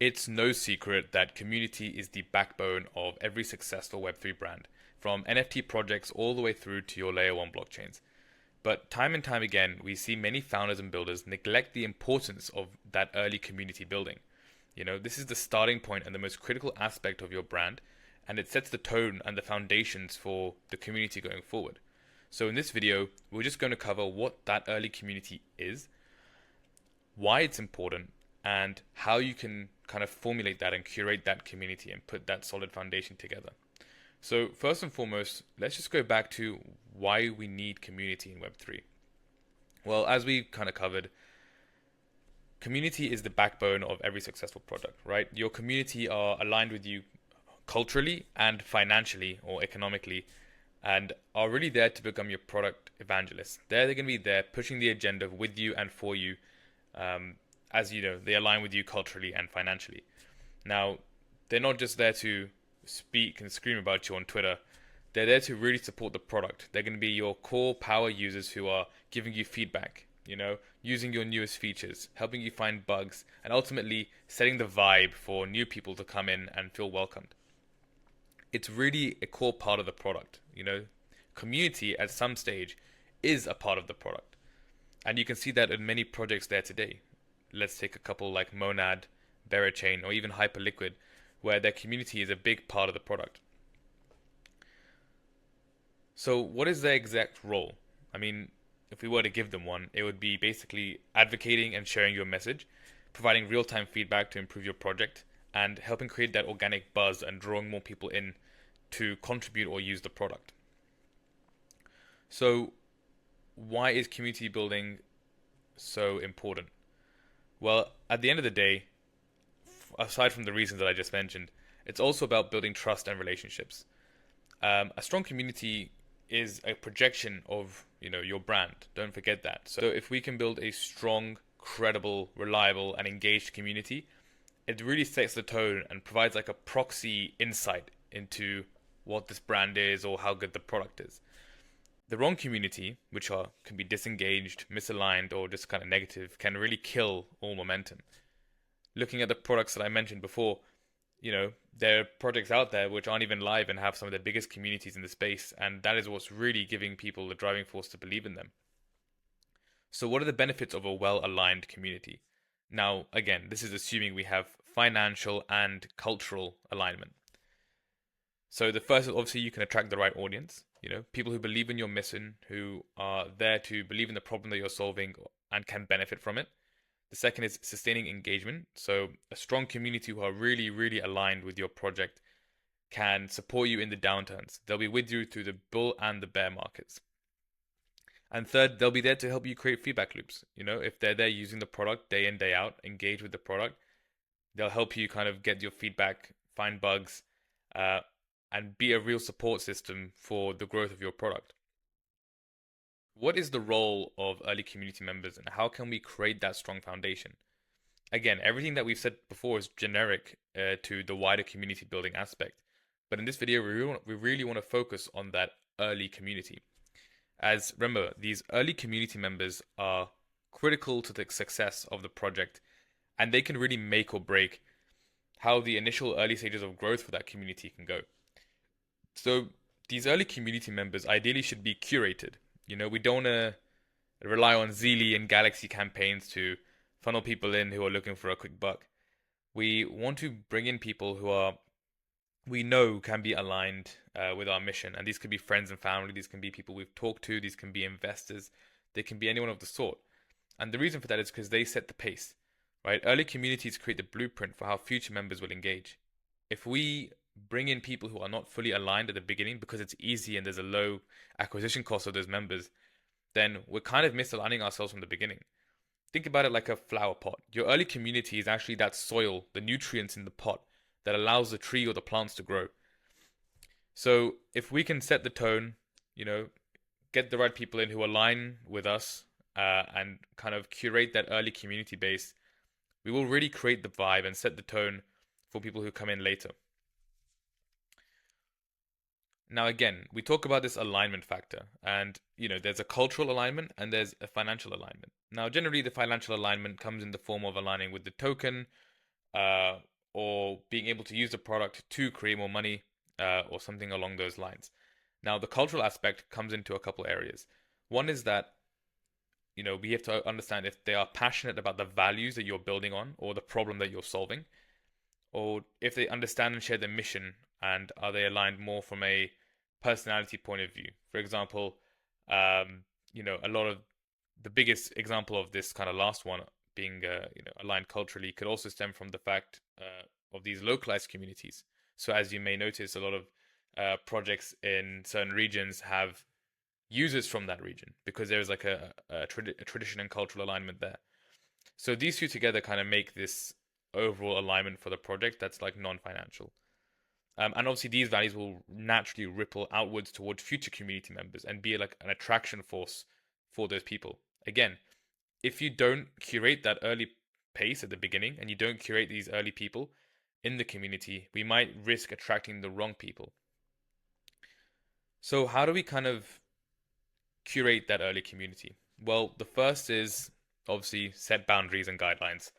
It's no secret that community is the backbone of every successful Web3 brand, from NFT projects all the way through to your layer 1 blockchains. But time and time again, we see many founders and builders neglect the importance of that early community building. This is the starting point and the most critical aspect of your brand, and it sets the tone and the foundations for the community going forward. So in this video, we're just going to cover what that early community is, why it's important, and how you can kind of formulate that and curate that community and put that solid foundation together. So first and foremost, let's just go back to why we need community in Web3. Well, as we kind of covered, community is the backbone of every successful product, right? Your community are aligned with you culturally and financially or economically, and are really there to become your product evangelists. They're going to be there pushing the agenda with you and for you, as you know, they align with you culturally and financially. Now, they're not just there to speak and scream about you on Twitter. They're there to really support the product. They're going to be your core power users who are giving you feedback, using your newest features, helping you find bugs, and ultimately setting the vibe for new people to come in and feel welcomed. It's really a core part of the product. Community at some stage is a part of the product. And you can see that in many projects there today. Let's take a couple like Monad, Berachain, or even Hyperliquid, where their community is a big part of the product. So what is their exact role? I mean, if we were to give them one, it would be basically advocating and sharing your message, providing real-time feedback to improve your project, and helping create that organic buzz and drawing more people in to contribute or use the product. So why is community building so important? Well, at the end of the day, aside from the reasons that I just mentioned, it's also about building trust and relationships. A strong community is a projection of your brand. Don't forget that. So if we can build a strong, credible, reliable, and engaged community, it really sets the tone and provides like a proxy insight into what this brand is or how good the product is. The wrong community, which can be disengaged, misaligned, or just kind of negative, can really kill all momentum. Looking at the products that I mentioned before, there are projects out there which aren't even live and have some of the biggest communities in the space, and that is what's really giving people the driving force to believe in them. So what are the benefits of a well-aligned community? Now, again, this is assuming we have financial and cultural alignment. So the first is obviously you can attract the right audience, people who believe in your mission, who are there to believe in the problem that you're solving and can benefit from it. The second is sustaining engagement. So a strong community who are really, really aligned with your project can support you in the downturns. They'll be with you through the bull and the bear markets. And third, they'll be there to help you create feedback loops. If they're there using the product day in, day out, engage with the product, they'll help you kind of get your feedback, find bugs, and be a real support system for the growth of your product. What is the role of early community members and how can we create that strong foundation? Again, everything that we've said before is generic to the wider community building aspect. But in this video, we really want to focus on that early community. As remember, these early community members are critical to the success of the project, and they can really make or break how the initial early stages of growth for that community can go. So these early community members ideally should be curated. We don't want to rely on Zeely and Galaxy campaigns to funnel people in who are looking for a quick buck. We want to bring in people who we know can be aligned with our mission. And these could be friends and family. These can be people we've talked to. These can be investors. They can be anyone of the sort. And the reason for that is because they set the pace, right? Early communities create the blueprint for how future members will engage. If we bring in people who are not fully aligned at the beginning because it's easy and there's a low acquisition cost of those members, then we're kind of misaligning ourselves from the beginning. Think about it like a flower pot. Your early community is actually that soil, the nutrients in the pot that allows the tree or the plants to grow. So if we can set the tone, get the right people in who align with us and kind of curate that early community base, we will really create the vibe and set the tone for people who come in later. Now, again, we talk about this alignment factor, and there's a cultural alignment and there's a financial alignment. Now, generally, the financial alignment comes in the form of aligning with the token, or being able to use the product to create more money, or something along those lines. Now, the cultural aspect comes into a couple areas. One is that, we have to understand if they are passionate about the values that you're building on or the problem that you're solving, or if they understand and share the mission, and are they aligned more from a personality point of view. For example, a lot of the biggest example of this kind of last one being aligned culturally could also stem from the fact of these localized communities. So as you may notice, a lot of projects in certain regions have users from that region because there's like a tradition and cultural alignment there. So these two together kind of make this overall alignment for the project that's like non-financial. And obviously, these values will naturally ripple outwards towards future community members and be like an attraction force for those people. Again, if you don't curate that early pace at the beginning and you don't curate these early people in the community, we might risk attracting the wrong people. So, how do we kind of curate that early community? Well, the first is obviously set boundaries and guidelines.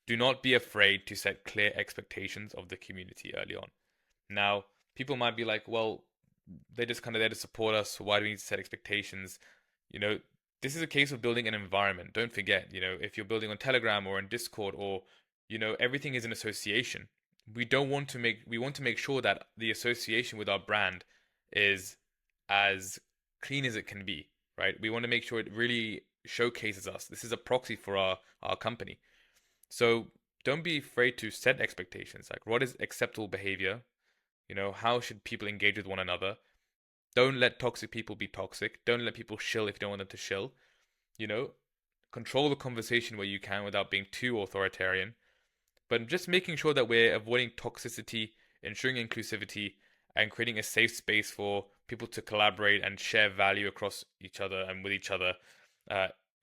Do not be afraid to set clear expectations of the community early on. Now, people might be like, well, they're just kind of there to support us. So why do we need to set expectations? You know, this is a case of building an environment. Don't forget, if you're building on Telegram or in Discord or, everything is an association. We want to make sure that the association with our brand is as clean as it can be, right? We want to make sure it really showcases us. This is a proxy for our company. So don't be afraid to set expectations. Like, what is acceptable behavior? How should people engage with one another? Don't let toxic people be toxic. Don't let people shill if you don't want them to shill. Control the conversation where you can without being too authoritarian. But just making sure that we're avoiding toxicity, ensuring inclusivity, and creating a safe space for people to collaborate and share value across each other and with each other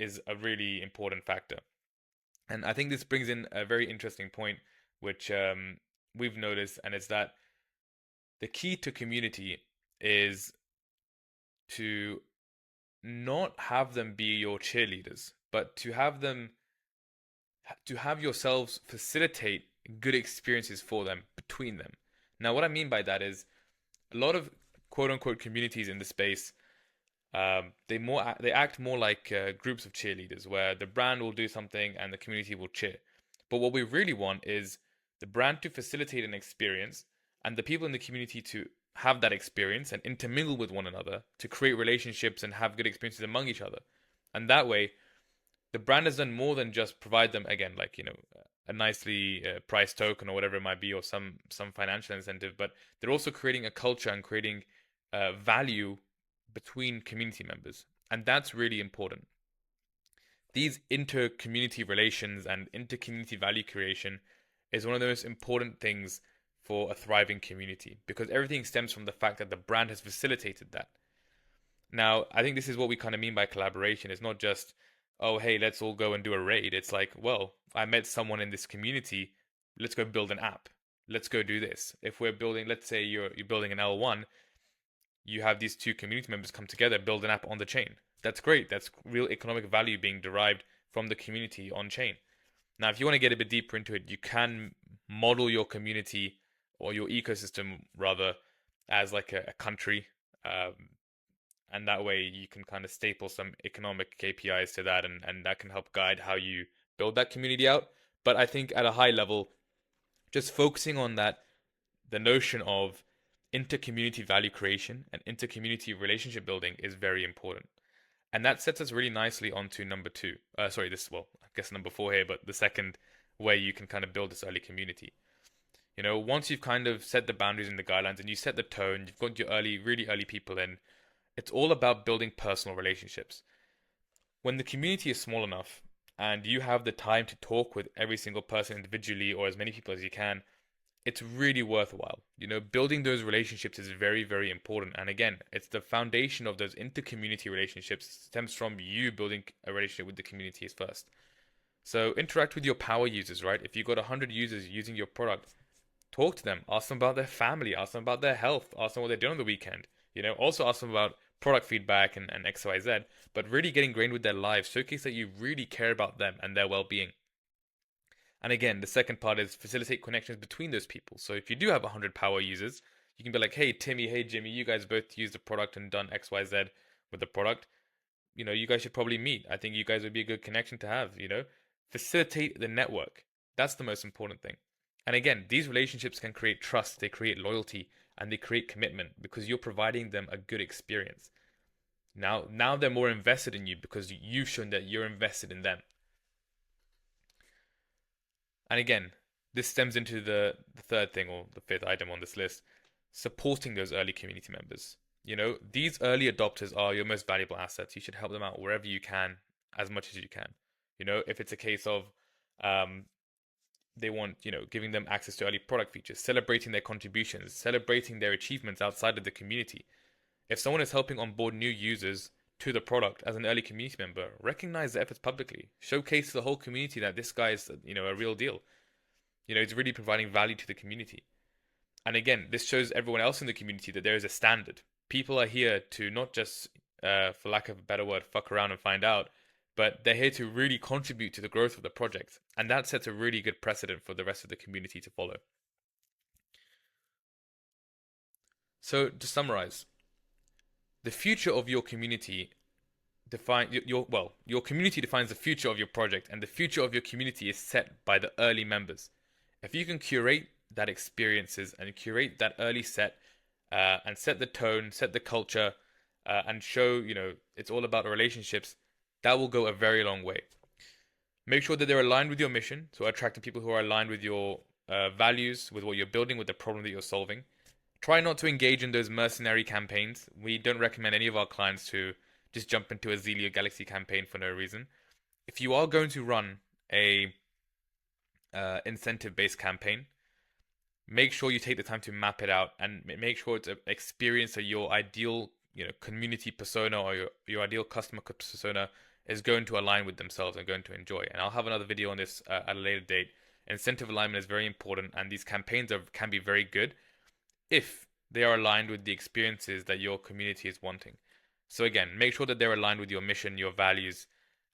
is a really important factor. And I think this brings in a very interesting point, which we've noticed, and it's that the key to community is to not have them be your cheerleaders, but to have yourselves facilitate good experiences for them between them. Now, what I mean by that is a lot of quote unquote communities in the space, they act more like groups of cheerleaders where the brand will do something and the community will cheer. But what we really want is the brand to facilitate an experience and the people in the community to have that experience and intermingle with one another to create relationships and have good experiences among each other. And that way, the brand has done more than just provide them, again, like, a nicely priced token or whatever it might be, or some financial incentive, but they're also creating a culture and creating value between community members. And that's really important. These inter-community relations and inter-community value creation is one of the most important things for a thriving community, because everything stems from the fact that the brand has facilitated that. Now, I think this is what we kind of mean by collaboration. It's not just, oh, hey, let's all go and do a raid. It's like, well, I met someone in this community. Let's go build an app. Let's go do this. If we're building, let's say you're building an L1, you have these two community members come together, build an app on the chain. That's great. That's real economic value being derived from the community on chain. Now, if you want to get a bit deeper into it, you can model your community or your ecosystem rather as like a country. And that way you can kind of staple some economic KPIs to that, and that can help guide how you build that community out. But I think at a high level, just focusing on that, the notion of inter-community value creation and inter-community relationship building is very important. And that sets us really nicely onto number two. I guess number four here, but the second way you can kind of build this early community. Once you've kind of set the boundaries and the guidelines and you set the tone, you've got your really early people in, it's all about building personal relationships. When the community is small enough and you have the time to talk with every single person individually or as many people as you can, it's really worthwhile. Building those relationships is very, very important. And again, it's the foundation of those inter-community relationships stems from you building a relationship with the communities first. So interact with your power users, right? If you've got 100 users using your product, talk to them, ask them about their family, ask them about their health, ask them what they're doing on the weekend. Also ask them about product feedback and XYZ, but really get ingrained with their lives. Showcase that you really care about them and their well-being. And again, the second part is facilitate connections between those people. So if you do have 100 power users, you can be like, hey, Timmy, hey, Jimmy, you guys both used the product and done X, Y, Z with the product. You guys should probably meet. I think you guys would be a good connection to have. Facilitate the network. That's the most important thing. And again, these relationships can create trust, they create loyalty, and they create commitment because you're providing them a good experience. Now they're more invested in you because you've shown that you're invested in them. And again, this stems into the third thing or the fifth item on this list, supporting those early community members. These early adopters are your most valuable assets. You should help them out wherever you can, as much as you can. If it's a case of they want, giving them access to early product features, celebrating their contributions, celebrating their achievements outside of the community. If someone is helping onboard new users to the product as an early community member, recognize the efforts publicly. Showcase to the whole community that this guy is, a real deal. He's really providing value to the community. And again, this shows everyone else in the community that there is a standard. People are here to not just, for lack of a better word, fuck around and find out, but they're here to really contribute to the growth of the project. And that sets a really good precedent for the rest of the community to follow. So to summarize, the future of your community your community defines the future of your project, and the future of your community is set by the early members. If you can curate that experiences and curate that early set, and set the tone, set the culture, and show, it's all about the relationships, that will go a very long way. Make sure that they're aligned with your mission, so attracting people who are aligned with your values, with what you're building, with the problem that you're solving. Try not to engage in those mercenary campaigns. We don't recommend any of our clients to just jump into a Zelio Galaxy campaign for no reason. If you are going to run a incentive-based campaign, make sure you take the time to map it out and make sure it's an experience that your ideal, community persona or your ideal customer persona is going to align with themselves and going to enjoy. And I'll have another video on this at a later date. Incentive alignment is very important, and these campaigns can be very good if they are aligned with the experiences that your community is wanting. So again, make sure that they're aligned with your mission, your values,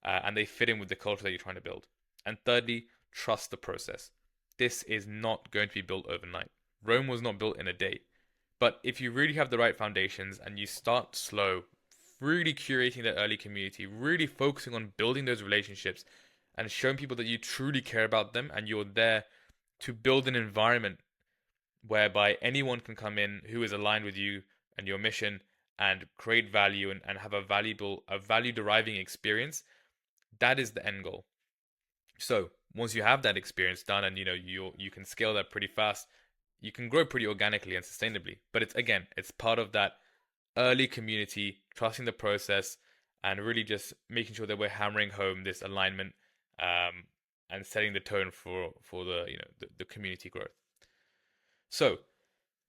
and they fit in with the culture that you're trying to build. And thirdly, trust the process. This is not going to be built overnight. Rome was not built in a day. But if you really have the right foundations and you start slow, really curating that early community, really focusing on building those relationships and showing people that you truly care about them and you're there to build an environment whereby anyone can come in who is aligned with you and your mission and create value and have a value deriving experience, that is the end goal. So once you have that experience done and you can scale that pretty fast, you can grow pretty organically and sustainably. But it's part of that early community, trusting the process, and really just making sure that we're hammering home this alignment, and setting the tone for the community growth. So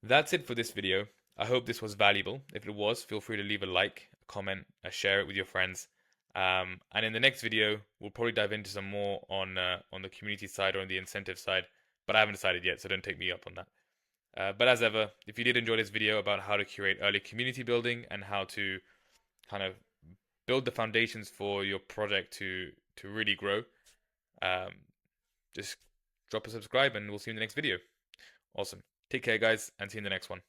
that's it for this video. I hope this was valuable. If it was, feel free to leave a like, a comment, share it with your friends. And in the next video, we'll probably dive into some more on the community side or on the incentive side. But I haven't decided yet, so don't take me up on that. But as ever, if you did enjoy this video about how to curate early community building and how to kind of build the foundations for your project to really grow, just drop a subscribe and we'll see you in the next video. Awesome. Take care, guys, and see you in the next one.